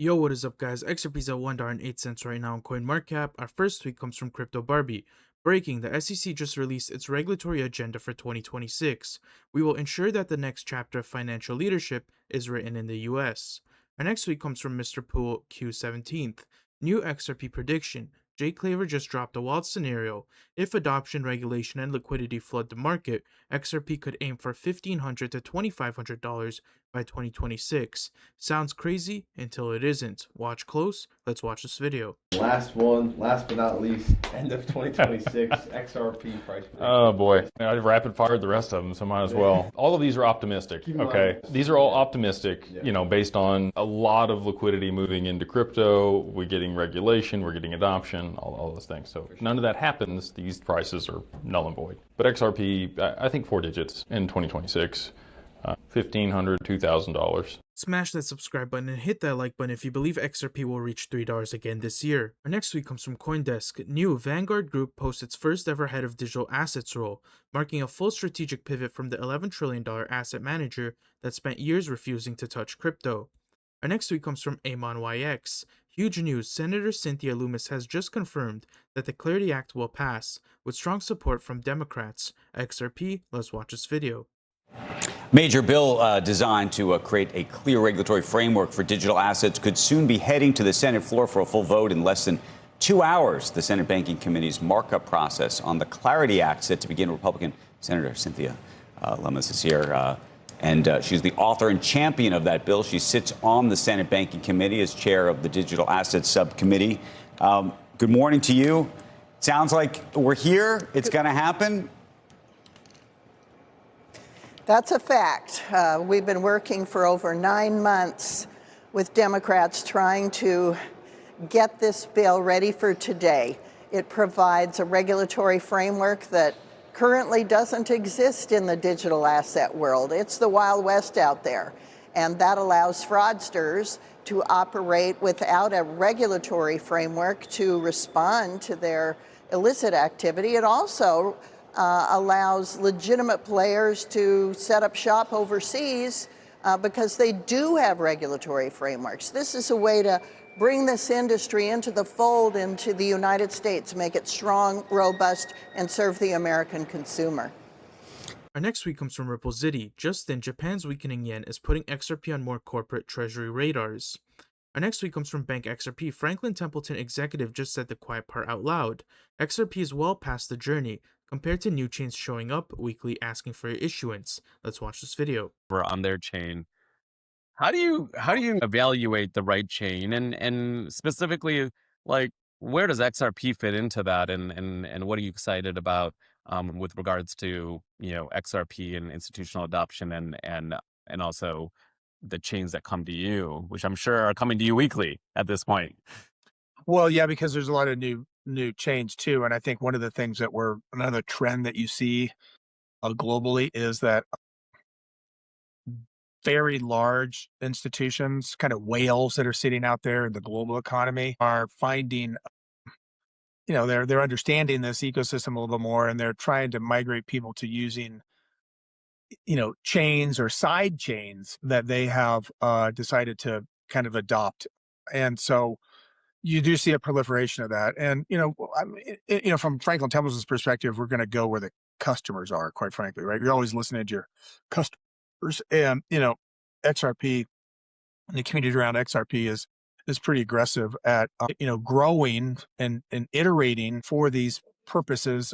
Yo, what is up, guys? XRP's at $1.08 right now on CoinMarketCap. Our first tweet comes from Crypto Barbie. Breaking, the SEC just released its regulatory agenda for 2026. We will ensure that the next chapter of financial leadership is written in the US. Our next tweet comes from Mr. Pool Q17th. New XRP prediction. Jay Claver just dropped a wild scenario. If adoption, regulation, and liquidity flood the market, XRP could aim for $1,500 to $2,500 by 2026. Sounds crazy until it isn't. Watch close. Let's watch this video. Last one, last but not least, end of 2026, XRP price prediction. Oh boy, I've rapid fired the rest of them, so might as well. All of these are optimistic, okay? These are all optimistic, based on a lot of liquidity moving into crypto. We're getting regulation, we're getting adoption, all those things. So if none of that happens, these prices are null and void. But XRP, I think 4 digits in 2026. $1,500, $2,000. Smash that subscribe button and hit that like button if you believe XRP will reach $3 again this year. Our next tweet comes from CoinDesk. New Vanguard Group posts its first ever head of digital assets role, marking a full strategic pivot from the $11 trillion asset manager that spent years refusing to touch crypto. Our next tweet comes from AmonYX. Huge news, Senator Cynthia Lummis has just confirmed that the Clarity Act will pass, with strong support from Democrats. XRP, let's watch this video. Major bill designed to create a clear regulatory framework for digital assets could soon be heading to the Senate floor for a full vote in less than 2 hours. The Senate Banking Committee's markup process on the Clarity Act set to begin. Republican Senator Cynthia Lummis is here, and she's the author and champion of that bill. She sits on the Senate Banking Committee as chair of the Digital Assets Subcommittee. Good morning to you. Sounds like we're here. It's going to happen. That's a fact. We've been working for over 9 months with Democrats trying to get this bill ready for today. It provides a regulatory framework that currently doesn't exist in the digital asset world. It's the Wild West out there, and that allows fraudsters to operate without a regulatory framework to respond to their illicit activity. It also allows legitimate players to set up shop overseas because they do have regulatory frameworks. This is a way to bring this industry into the fold into the United States, make it strong, robust, and serve the American consumer. Our next tweet comes from Ripple Zitty. Just then, Japan's weakening yen is putting XRP on more corporate treasury radars. Our next tweet comes from Bank XRP. Franklin Templeton executive just said the quiet part out loud. XRP is well past the journey, compared to new chains showing up weekly asking for issuance. Let's watch this video. We're on their chain. How do you evaluate the right chain, and specifically, like, where does XRP fit into that, and what are you excited about with regards to XRP and institutional adoption and also the chains that come to you, which I'm sure are coming to you weekly at this point? Well, yeah, because there's a lot of new chains too, and I think one of the things that another trend that you see globally is that very large institutions, kind of whales that are sitting out there in the global economy, are finding, they're understanding this ecosystem a little bit more, and they're trying to migrate people to using, chains or side chains that they have decided to kind of adopt. And so you do see a proliferation of that. And, from Franklin Templeton's perspective, we're going to go where the customers are, quite frankly, right? You're always listening to your customers. And, XRP, and the community around XRP is pretty aggressive at, growing and iterating for these purposes,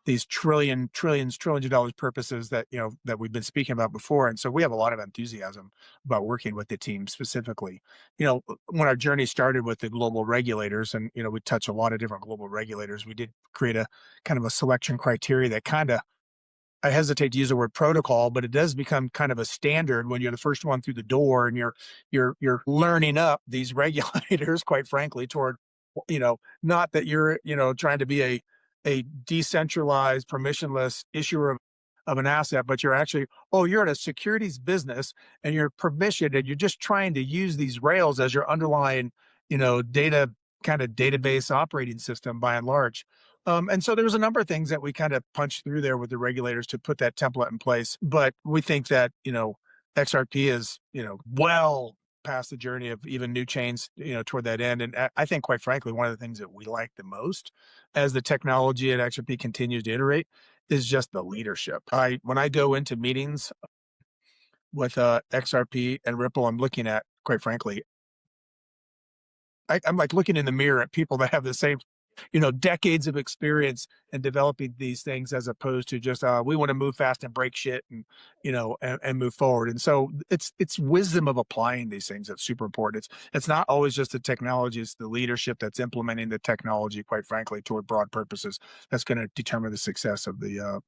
these trillions of dollars purposes that, that we've been speaking about before. And so we have a lot of enthusiasm about working with the team specifically. When our journey started with the global regulators, and, we touch a lot of different global regulators, we did create a kind of a selection criteria that kind of, I hesitate to use the word protocol, but it does become kind of a standard when you're the first one through the door and you're learning up these regulators, quite frankly, toward, not that you're, trying to be a decentralized, permissionless issuer of an asset, but you're actually, you're in a securities business and you're permissioned and you're just trying to use these rails as your underlying, data kind of database operating system by and large. And so there was a number of things that we kind of punched through there with the regulators to put that template in place. But we think that, XRP is, well past the journey of even new chains, toward that end. And I think, quite frankly, one of the things that we like the most as the technology at XRP continues to iterate is just the leadership. When I go into meetings with XRP and Ripple, I'm looking at, quite frankly, I'm like looking in the mirror at people that have the same, decades of experience in developing these things, as opposed to just we want to move fast and break shit and and move forward. And so it's wisdom of applying these things that's super important. It's not always just the technology; it's the leadership that's implementing the technology, quite frankly, toward broad purposes, that's going to determine the success of the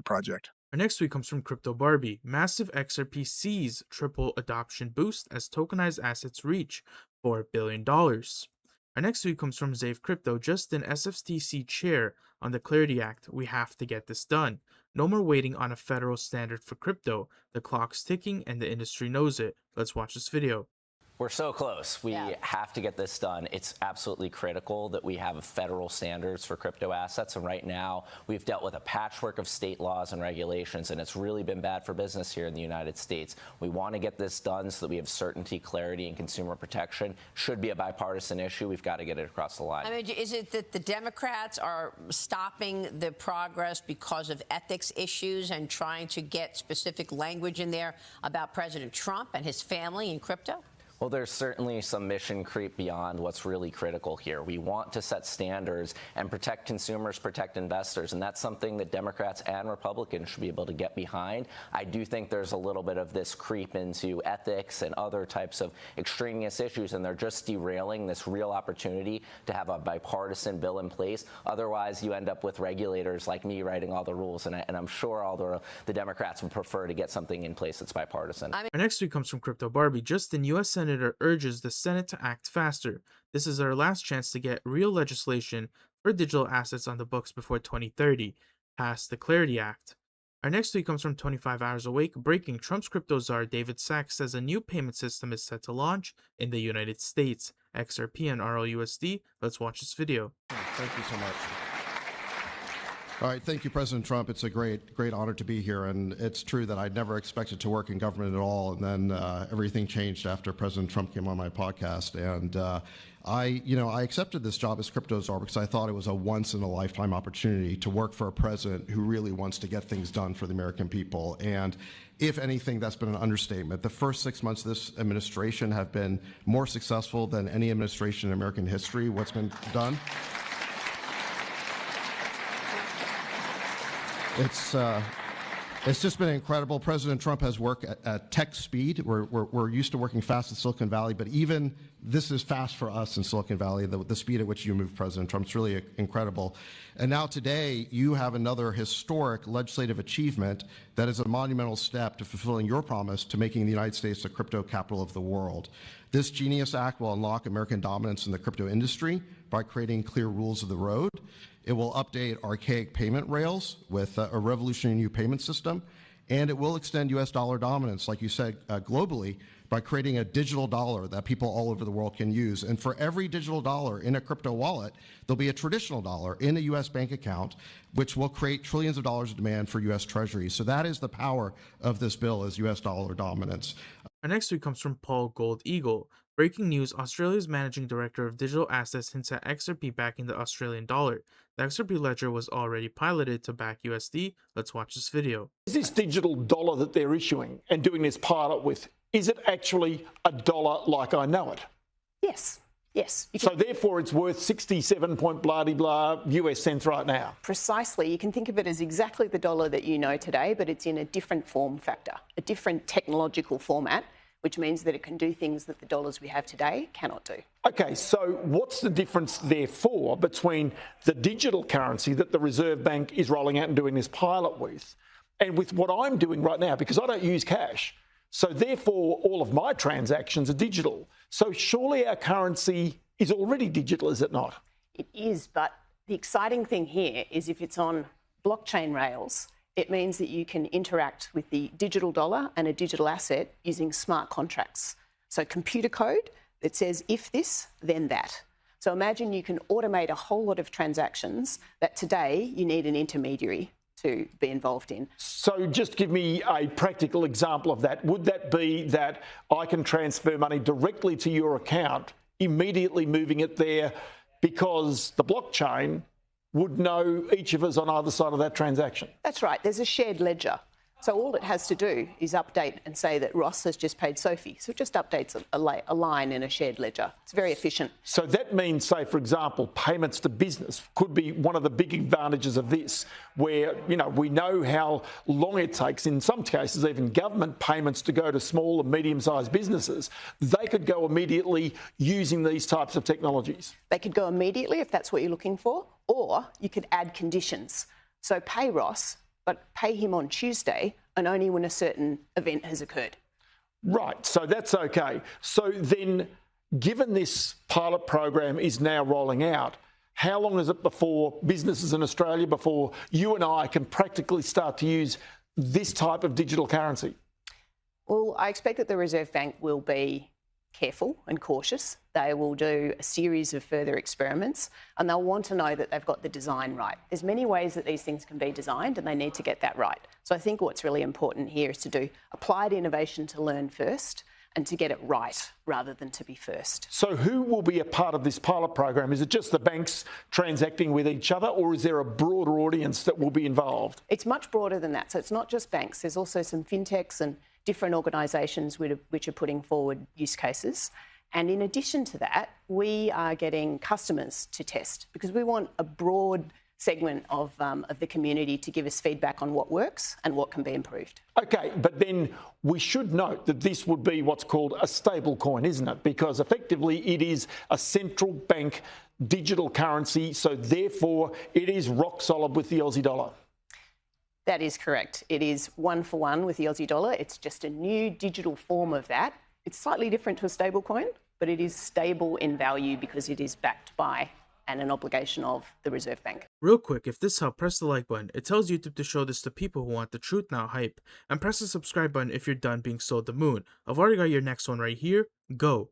project. Our next tweet comes from Crypto Barbie. Massive XRP sees triple adoption boost as tokenized assets reach $4 billion. Our next tweet comes from Zave Crypto. Just an SFTC chair on the Clarity Act. We have to get this done. No more waiting on a federal standard for crypto. The clock's ticking and the industry knows it. Let's watch this video. We're so close. We have to get this done. It's absolutely critical that we have federal standards for crypto assets. And right now, we've dealt with a patchwork of state laws and regulations, and it's really been bad for business here in the United States. We want to get this done so that we have certainty, clarity, and consumer protection. Should be a bipartisan issue. We've got to get it across the line. I mean, is it that the Democrats are stopping the progress because of ethics issues and trying to get specific language in there about President Trump and his family in crypto? Well, there's certainly some mission creep beyond what's really critical here. We want to set standards and protect consumers, protect investors, and that's something that Democrats and Republicans should be able to get behind. I do think there's a little bit of this creep into ethics and other types of extraneous issues, and they're just derailing this real opportunity to have a bipartisan bill in place. Otherwise, you end up with regulators like me writing all the rules, and I'm sure all the Democrats would prefer to get something in place that's bipartisan. Our next tweet comes from Crypto Barbie. Justin, U.S. Senator urges the Senate to act faster. This is our last chance to get real legislation for digital assets on the books before 2030. Pass the Clarity Act. Our next tweet comes from 25 Hours Awake. Breaking: Trump's crypto czar David Sachs says a new payment system is set to launch in the United States. XRP and RLUSD. Let's watch this video. Thank you so much. All right, thank you, President Trump. It's a great honor to be here, and it's true that I never expected to work in government at all, and then everything changed after President Trump came on my podcast, and I accepted this job as crypto czar because I thought it was a once-in-a-lifetime opportunity to work for a president who really wants to get things done for the American people. And if anything, that's been an understatement. The first 6 months of this administration have been more successful than any administration in American history. What's been done? It's just been incredible. President Trump has worked at tech speed. We're used to working fast in Silicon Valley, but even this is fast for us in Silicon Valley, the speed at which you move President Trump. It's really incredible. And now today, you have another historic legislative achievement that is a monumental step to fulfilling your promise to making the United States the crypto capital of the world. This Genius Act will unlock American dominance in the crypto industry by creating clear rules of the road. It will update archaic payment rails with a revolutionary new payment system, and it will extend U.S. dollar dominance, like you said, globally, by creating a digital dollar that people all over the world can use. And for every digital dollar in a crypto wallet, there'll be a traditional dollar in a U.S. bank account, which will create trillions of dollars of demand for U.S. Treasuries. So that is the power of this bill, is U.S. dollar dominance. Our next tweet comes from Paul Gold Eagle. Breaking news: Australia's managing director of digital assets hints at XRP backing the Australian dollar. The XRP ledger was already piloted to back USD. Let's watch this video. Is this digital dollar that they're issuing and doing this pilot with, is it actually a dollar like I know it? Yes. Yes. So therefore it's worth 67 point blah-de-blah US cents right now. Precisely. You can think of it as exactly the dollar that you know today, but it's in a different form factor, a different technological format, which means that it can do things that the dollars we have today cannot do. Okay, so what's the difference, therefore, between the digital currency that the Reserve Bank is rolling out and doing this pilot with, and with what I'm doing right now? Because I don't use cash. So therefore, all of my transactions are digital. So surely our currency is already digital, is it not? It is, but the exciting thing here is if it's on blockchain rails, it means that you can interact with the digital dollar and a digital asset using smart contracts. So computer code that says if this, then that. So imagine you can automate a whole lot of transactions that today you need an intermediary to be involved in. So just give me a practical example of that. Would that be that I can transfer money directly to your account, immediately moving it there, because the blockchain would know each of us on either side of that transaction? That's right. There's a shared ledger. So all it has to do is update and say that Ross has just paid Sophie. So it just updates a line in a shared ledger. It's very efficient. So that means, say, for example, payments to business could be one of the big advantages of this, where, you know, we know how long it takes, in some cases, even government payments to go to small and medium-sized businesses. They could go immediately using these types of technologies. They could go immediately if that's what you're looking for, or you could add conditions. So pay Ross, but pay him on Tuesday and only when a certain event has occurred. Right, so that's okay. So then, given this pilot program is now rolling out, how long is it before businesses in Australia, before you and I can practically start to use this type of digital currency? Well, I expect that the Reserve Bank will be careful and cautious. They will do a series of further experiments, and they'll want to know that they've got the design right. There's many ways that these things can be designed, and they need to get that right. So I think what's really important here is to do applied innovation to learn first and to get it right rather than to be first. So who will be a part of this pilot program? Is it just the banks transacting with each other, or is there a broader audience that will be involved? It's much broader than that. So it's not just banks. There's also some fintechs and different organisations which are putting forward use cases. And in addition to that, we are getting customers to test, because we want a broad segment of the community to give us feedback on what works and what can be improved. Okay, but then we should note that this would be what's called a stable coin, isn't it? Because effectively it is a central bank digital currency, so therefore it is rock solid with the Aussie dollar. That is correct. It is one for one with the Aussie dollar. It's just a new digital form of that. It's slightly different to a stable coin, but it is stable in value because it is backed by and an obligation of the Reserve Bank. Real quick, if this helped, press the like button. It tells YouTube to show this to people who want the truth, not hype. And press the subscribe button if you're done being sold the moon. I've already got your next one right here. Go.